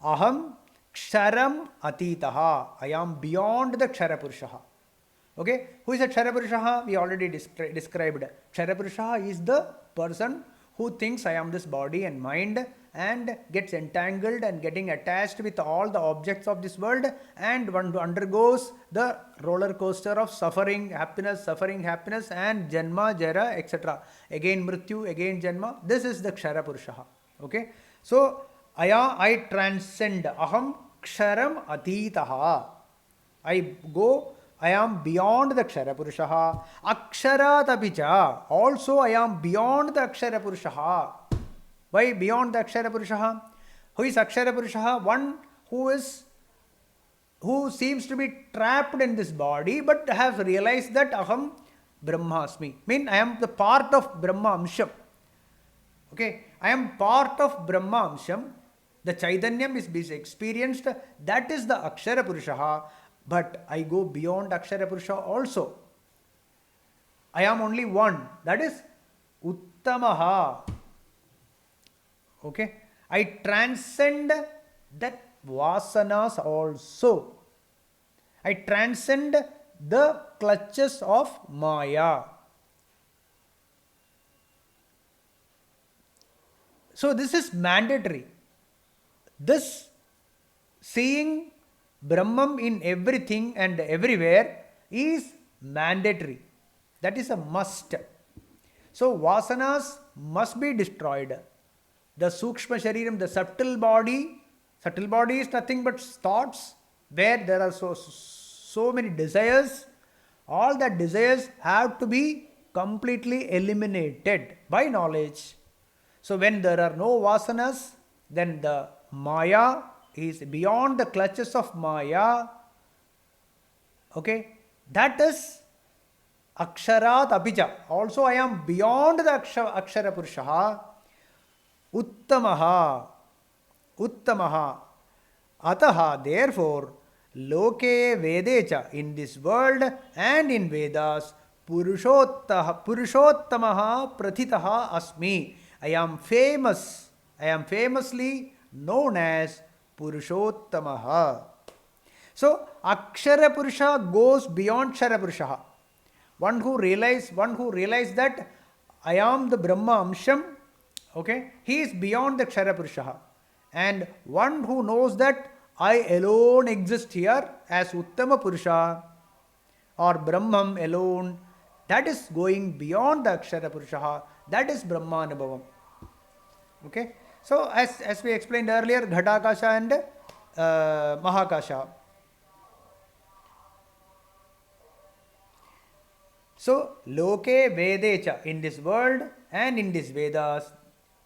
aham ksharam atitaha. I am beyond the kshara purushaha. Okay, who is the kshara purushaha? We already described. Kshara purushaha is the person who thinks I am this body and mind and gets entangled and getting attached with all the objects of this world, and one undergoes the roller coaster of suffering, happiness, and janma, jara, etc. Again mrityu, again janma. This is the kshara purushaha. Okay. So, I transcend. Aham ksharam atitaha. I am beyond the Akshara Purushaha. Akshara tapicha. Also I am beyond the Akshara Purushaha. Why beyond the Akshara Purushaha? Who is Akshara Purushaha? One who seems to be trapped in this body but has realized that aham brahmasmi. I am the part of Brahma Amsham. Okay, I am part of Brahma Amsham. The Chaitanyam is experienced. That is the Akshara Purushaha. But I go beyond Akshara Purusha also. I am only one. That is Uttamaha. Okay. I transcend that vasanas also. I transcend the clutches of Maya. So this is mandatory. This seeing Brahman in everything and everywhere is mandatory. That is a must. So vasanas must be destroyed. The Sukshma Shariram, the subtle body is nothing but thoughts where there are so many desires. All that desires have to be completely eliminated by knowledge. So when there are no vasanas, then the Maya is beyond the clutches of Maya. Okay, that is Aksharat Apija. Also I am beyond the Akshara Purushaha. Uttamaha. Uttamaha. Ataha, therefore, Loke Vedecha, in this world and in Vedas, Purushottamaha Prathitaha Asmi. I am famous. I am famously known as Purushottamaha. So, Akshara Purusha goes beyond Kshara Purusha. One who realizes that I am the Brahma Amsham, okay, he is beyond the Kshara Purusha. And one who knows that I alone exist here as Uttama Purusha or Brahman alone, that is going beyond the Akshara Purusha, that is Brahmanubhavam. Okay, so as we explained earlier, Ghatakasha and Mahakasha. So, Loke Vedecha, in this world and in this Vedas,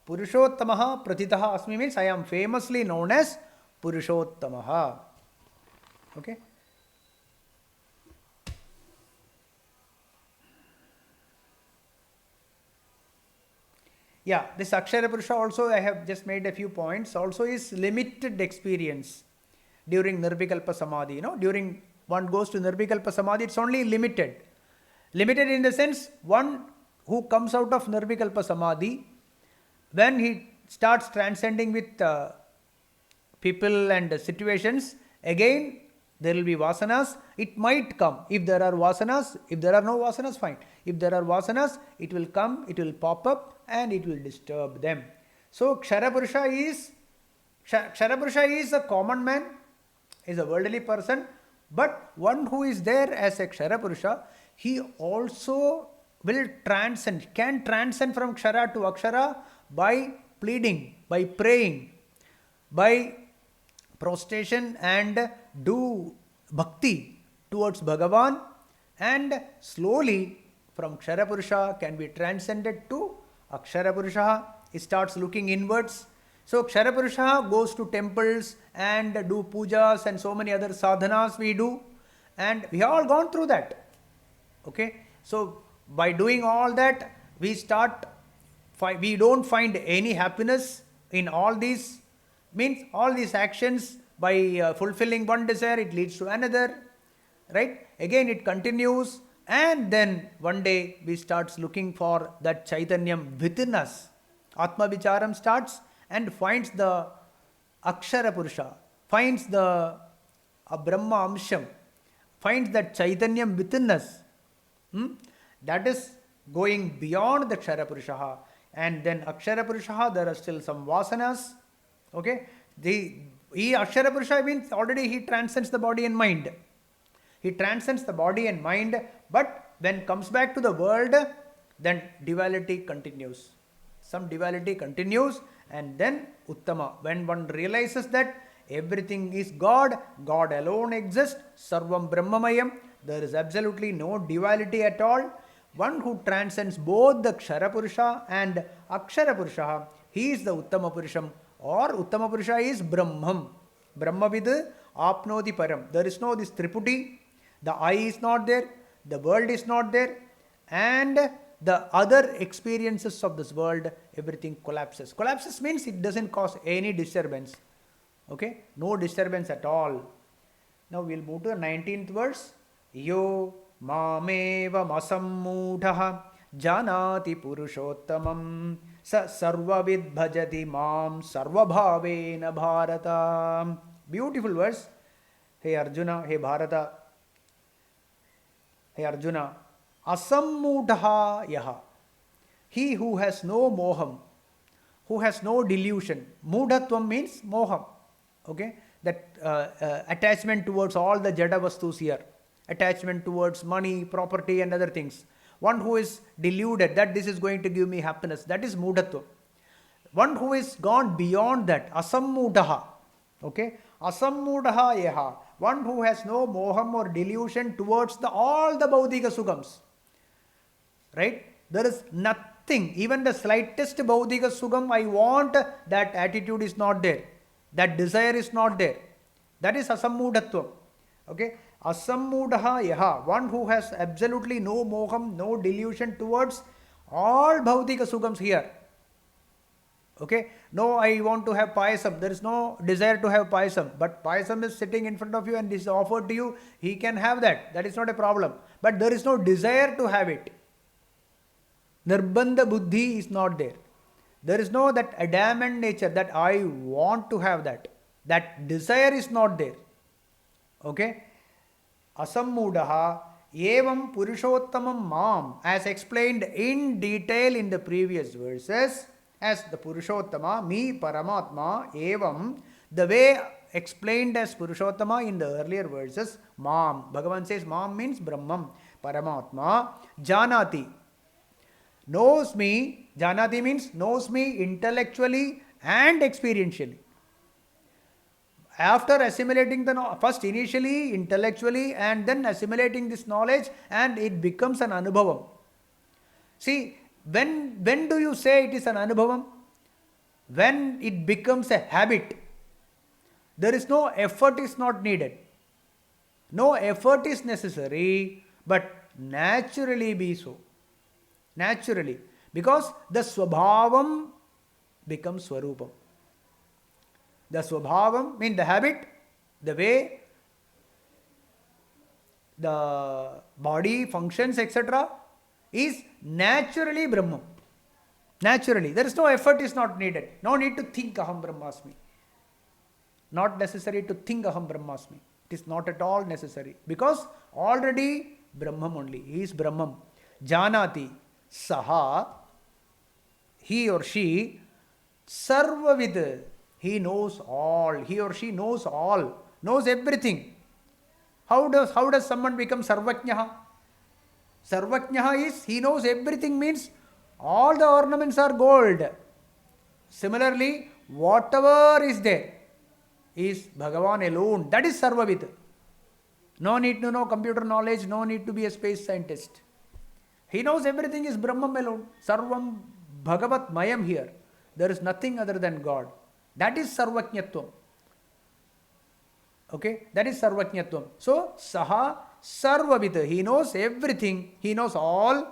Purushottamaha Prathitaha Asmi means I am famously known as Purushottamaha. Okay. Yeah, this Akshara Purusha also, I have just made a few points, also is limited experience during Nirvikalpa Samadhi. During one goes to Nirvikalpa Samadhi, it's only limited. Limited in the sense, one who comes out of Nirvikalpa Samadhi, when he starts transcending with people and situations, again there will be vasanas. It might come. If there are vasanas, if there are no vasanas, fine. If there are vasanas, it will come, it will pop up and it will disturb them. So Kshara Purusha is a common man, is a worldly person, but one who is there as a Kshara Purusha, he also will transcend, can transcend from Kshara to Akshara by pleading, by praying, by prostration and do bhakti towards Bhagavan, and slowly from Kshara Purusha can be transcended to Akshara Purusha. It starts looking inwards. So Kshara Purusha goes to temples and do pujas and so many other sadhanas we do, and we have all gone through that. Okay, so by doing all that, we don't find any happiness in all these, means all these actions. By fulfilling one desire, it leads to another, right? Again it continues, and then one day we starts looking for that Chaitanyam within us. Atma Vicharam starts and finds the Akshara Purusha, finds the Brahma Amsham, finds that Chaitanyam within us. That is going beyond the Kshara Purusha. And then Akshara Purusha, there are still some vasanas. Okay, Akshara Purusha means already he transcends the body and mind. He transcends the body and mind, but when comes back to the world, then duality continues. Some duality continues, and then Uttama. When one realizes that everything is God, God alone exists, Sarvam Brahmamayam, there is absolutely no duality at all. One who transcends both the Kshara Purusha and Akshara Purusha, he is the Uttama Purusham, or Uttama Purusha is Brahmam. Brahmavid Apnoti Param. There is no this Triputi, the I is not there, the world is not there, and the other experiences of this world, everything collapses. Collapses means it doesn't cause any disturbance. Okay, no disturbance at all. Now we'll move to the 19th verse. Yo mameva masammudha janati purushottamam Sa sarvavid bhajati mam sarvabhavena bharata. Beautiful verse. Hey Arjuna, hey Bharata, hey Arjuna, asammudha yaha. He who has no moham, who has no delusion. Mudhatvam means moham. Okay? That attachment towards all the jada vastus here. Attachment towards money, property and other things. One who is deluded that this is going to give me happiness. That is mudhatvam. One who is gone beyond that. Asammudaha. Okay? Asammudaha yaha. One who has no moham or delusion towards all the bhaudika sugams. Right? There is nothing, even the slightest bhaudika sugam I want, that attitude is not there. That desire is not there. That is asammudatvam. Okay? Asammudaha yaha. One who has absolutely no moham, no delusion towards all bhaudika sugams here. Okay? No, I want to have payasam. There is no desire to have payasam. But payasam is sitting in front of you and is offered to you. He can have that. That is not a problem. But there is no desire to have it. Nirbandha buddhi is not there. There is no that adamant nature that I want to have that. That desire is not there. Okay? Asammudaha evam Purushottamam mam, as explained in detail in the previous verses, as the Purushottama, me Paramatma, evam, the way explained as Purushottama in the earlier verses, mam. Bhagavan says mam means Brahman, Paramatma, janati. Knows me, janati means knows me intellectually and experientially. After assimilating the first initially intellectually and then assimilating this knowledge, and it becomes an anubhavam. See, when do you say it is an anubhavam? When it becomes a habit. There is no effort is not needed. No effort is necessary, but naturally be so. Naturally. Because the swabhavam becomes swarupam. The swabhavam means the habit, the way the body functions, etc., is naturally Brahman. Naturally. There is no effort is not needed. No need to think Aham Brahmasmi. Not necessary to think Aham Brahmasmi. It is not at all necessary. Because already Brahman only. He is Brahman. Janati Saha, he or she, Sarvavid, he knows all. He or she knows all. Knows everything. How does someone become Sarvajnaha? Sarvajnaha is, he knows everything means all the ornaments are gold. Similarly, whatever is there is Bhagavan alone. That is Sarvavid. No need to know computer knowledge, no need to be a space scientist. He knows everything is Brahman alone. Sarvam Bhagavat Mayam here. There is nothing other than God. That is Sarvajnatvam. Okay? That is Sarvajnatvam. So, Saha Sarvavita. He knows everything. He knows all.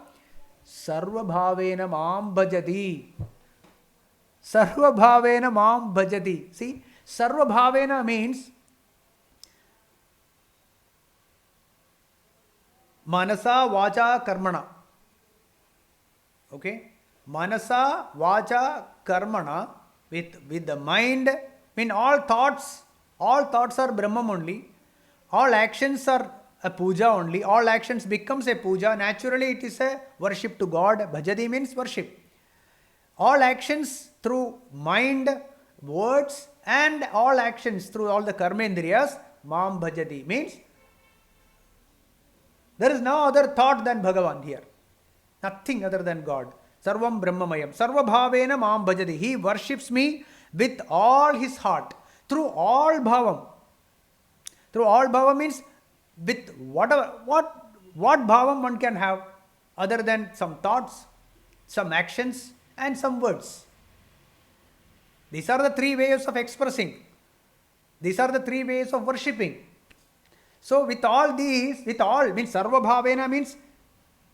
Sarvabhavena Mam Bhajati. Sarvabhavena Mam Bhajati. See, Sarvabhavena means Manasa Vacha Karmana. Okay? Manasa Vacha Karmana, with the mind, mean all thoughts are Brahman only. All actions are a puja only. All actions becomes a puja. Naturally it is a worship to God. Bhajati means worship. All actions through mind, words, and all actions through all the karmendriyas, Mam Bhajati means there is no other thought than Bhagavan here. Nothing other than God. Sarvam Brahmamayam. Sarva Bhavena Mam Bhajati. He worships me with all his heart. Through all bhavam. Through all bhavam means with whatever, what bhavam one can have other than some thoughts, some actions and some words. These are the three ways of expressing. These are the three ways of worshipping. So with all these, with all means Sarva Bhavena means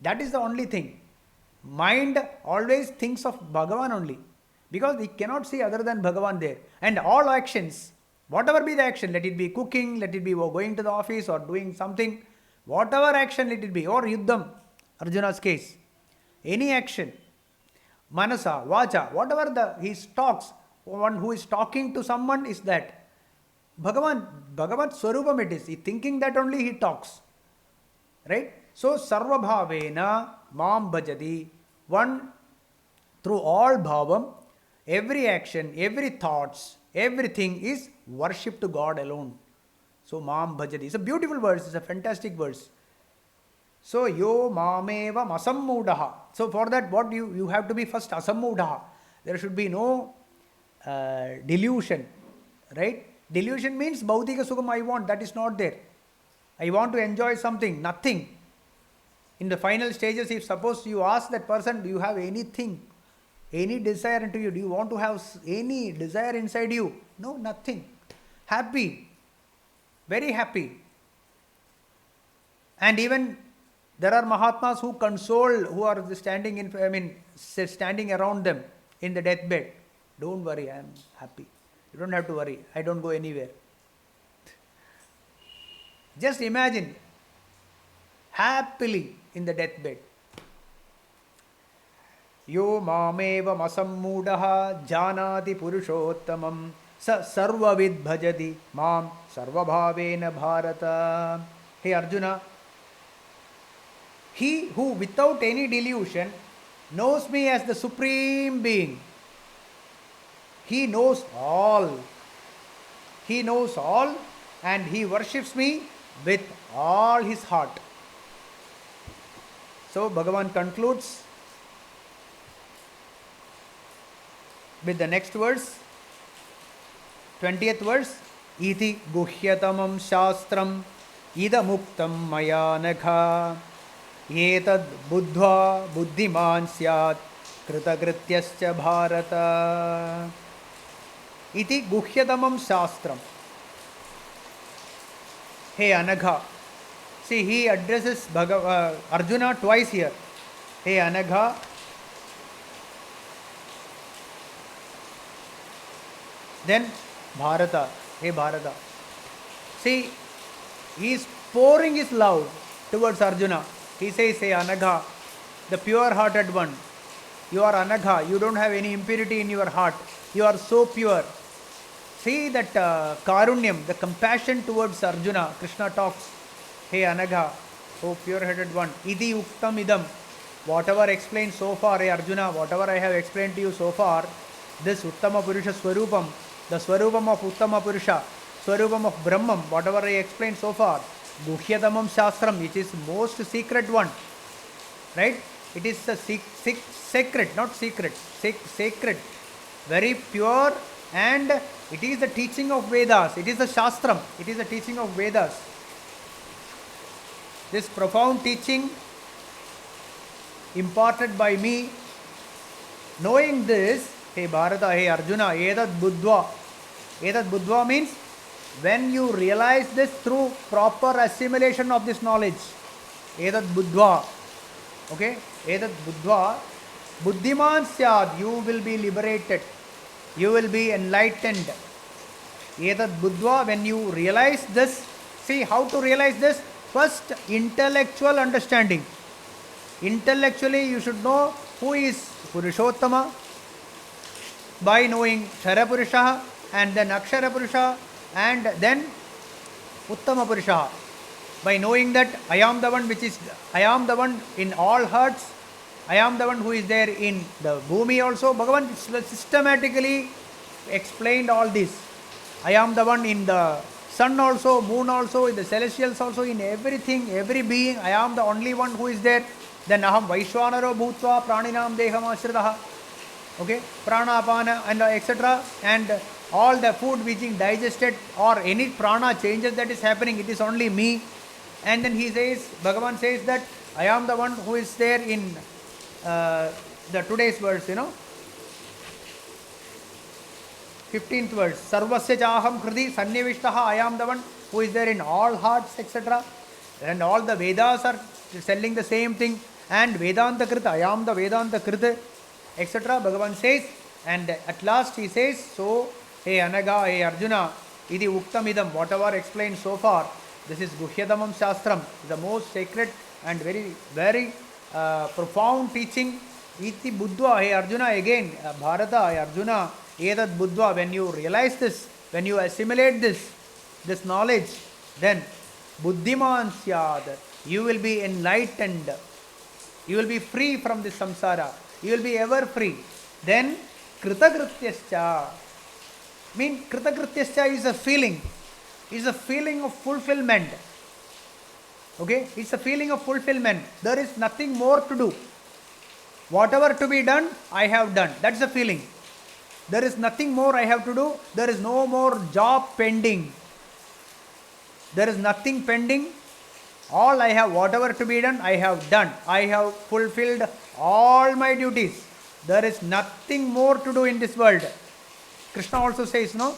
that is the only thing. Mind always thinks of Bhagavan only. Because we cannot see other than Bhagavan there. And all actions, whatever be the action, let it be cooking, let it be going to the office or doing something, whatever action let it be, or Yuddham, Arjuna's case, any action, Manasa, Vacha, whatever he talks, one who is talking to someone is that. Bhagavan Swarupam it is. He thinking that only he talks. Right? So, Sarva Bhavena Mam Bhajadi, one through all bhavam, every action, every thoughts, everything is worship to God alone. So, Mam Bhajadi. It's a beautiful verse, it's a fantastic verse. So, yo mameva masammudaha. So, for that, what you have to be first asammudaha. There should be no delusion. Right? Delusion means bhautika sukham I want, that is not there. I want to enjoy something, nothing. In the final stages, if suppose you ask that person, do you have anything, any desire into you? Do you want to have any desire inside you? No, nothing. Happy. Very happy. And even there are Mahatmas who console, who are standing around them in the deathbed. Don't worry, I am happy. You don't have to worry. I don't go anywhere. Just imagine, happily in the deathbed. Yo mameva masammudaha janati purushottamam sa sarvavid bhajadi mam sarvabhavena bharata. Hey Arjuna, he who without any delusion knows me as the Supreme Being. He knows all. He knows all and he worships me with all his heart. So Bhagavan concludes with the next verse, 20th verse. Iti guhyatamam shastram idamuktam maya nakha etad buddhva buddhiman syat kritagrityascha bharata. Iti guhyatamam shastram. Hey Anagha. See, he addresses Arjuna twice here. Hey Anagha. Then Bharata. Hey Bharata. See, he is pouring his love towards Arjuna. He says, hey Anagha, the pure hearted one. You are Anagha. You don't have any impurity in your heart. You are so pure. See that Karunyam, the compassion towards Arjuna, Krishna talks, hey Anagha, oh pure-headed one, Idi Uktam Idam, whatever explained so far, hey Arjuna, whatever I have explained to you so far, this Uttama Purusha Swarupam, the Swarupam of Uttama Purusha, Swarupam of Brahman, whatever I explained so far, Guhyatamam Shastram, which is most secret one, right? It is a sacred, not secret, sacred, very pure, and it is the teaching of Vedas. It is the Shastram. It is the teaching of Vedas. This profound teaching imparted by me. Knowing this, hey Bharata, hey Arjuna, Edad Buddhva. Edad Buddhva means when you realize this through proper assimilation of this knowledge. Edad Buddhva. Okay? Edad Buddhva. Buddhiman Syad. You will be liberated. You will be enlightened. Edad Buddhva, when you realize this, see how to realize this? First, intellectual understanding. Intellectually, you should know who is Purushothama by knowing Kshara Purusha and then Akshara Purusha and then Uttama Purusha. By knowing that I am the one I am the one in all hearts, I am the one who is there in the Bhumi also. Bhagavan systematically explained all this. I am the one in the sun also, moon also, in the celestials also, in everything, every being. I am the only one who is there. Then aham Vaishwanaro Bhutva Praninam Deham Ashritaha. Okay, Prana, Apana and etc. And all the food which is digested or any prana changes that is happening, it is only me. And then he says, Bhagavan says that I am the one who is there in the today's verse, 15th verse. Sarvasya Chaham Kriti Sannivishtaha. I am the one who is there in all hearts, etc. And all the Vedas are telling the same thing. And Vedanta Krita, I am the Vedanta Krita, etc. Bhagavan says, and at last he says, so, hey Anaga, hey Arjuna, Idi Uktamidam, whatever explained so far, this is Guhyadamam Shastram, the most sacred and very, very profound teaching Iti buddhva, hey Arjuna, again, Bharata, hey Arjuna, etat buddhva, when you realize this, when you assimilate this knowledge, then buddhiman syad, you will be enlightened, you will be free from this samsara, you will be ever free. Then kritakrityascha, mean kritakrityascha is a feeling of fulfillment. Okay, it's a feeling of fulfillment. There is nothing more to do. Whatever to be done, I have done. That's the feeling. There is nothing more I have to do. There is no more job pending. There is nothing pending. All I have, whatever to be done, I have done. I have fulfilled all my duties. There is nothing more to do in this world. Krishna also says, no?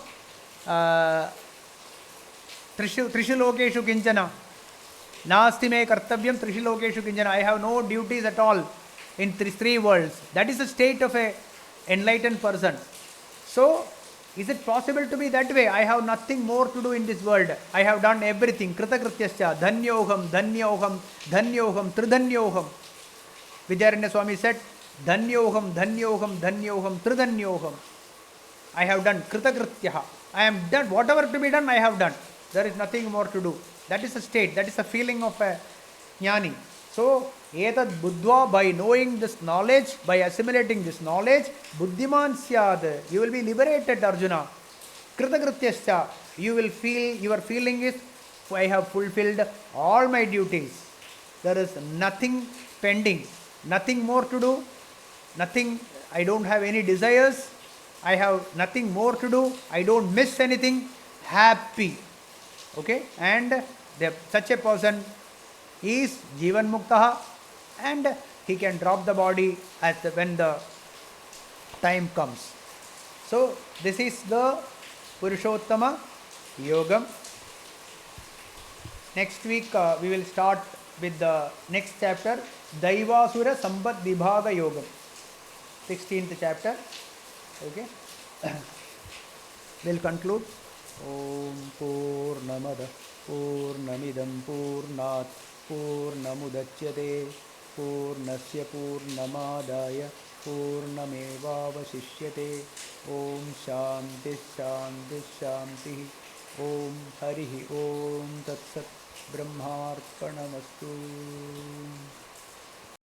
Trishu lokeshu kinchana. Nasti me kartavyam trishu lokeshu kinchana. I have no duties at all in three worlds. That is the state of a enlightened person. So, is it possible to be that way? I have nothing more to do in this world. I have done everything. Kritakrityascha, dhanyoham, dhanyoham, dhanyoham, tridhanyoham. Vidyaranya Swami said, dhanyoham, dhanyoham, dhanyoham, tridhanyoham. I have done kritakrityaha. I am done. Whatever to be done, I have done. There is nothing more to do. That is a state. That is a feeling of a jnani. So, etat buddhva, by knowing this knowledge, by assimilating this knowledge, buddhiman syad, you will be liberated, Arjuna. Kritakrityascha, you will feel, your feeling is, I have fulfilled all my duties. There is nothing pending, nothing more to do, nothing, I don't have any desires, I have nothing more to do, I don't miss anything, happy. Okay, and such a person is Jivan Muktaha, and he can drop the body when the time comes. So, this is the Purushothama Yogam. Next week we will start with the next chapter, Daivasura Sambad Vibhaga Yogam, 16th chapter. Okay, we'll conclude. Om Purnamada Purnamidam Purnat Purnamudachyate Purnasya Purnamadaya Purnamevavasishyate. Om Shanti Shanti Shanti. Om Harihi Om Tat Sat Brahmarpanamastu.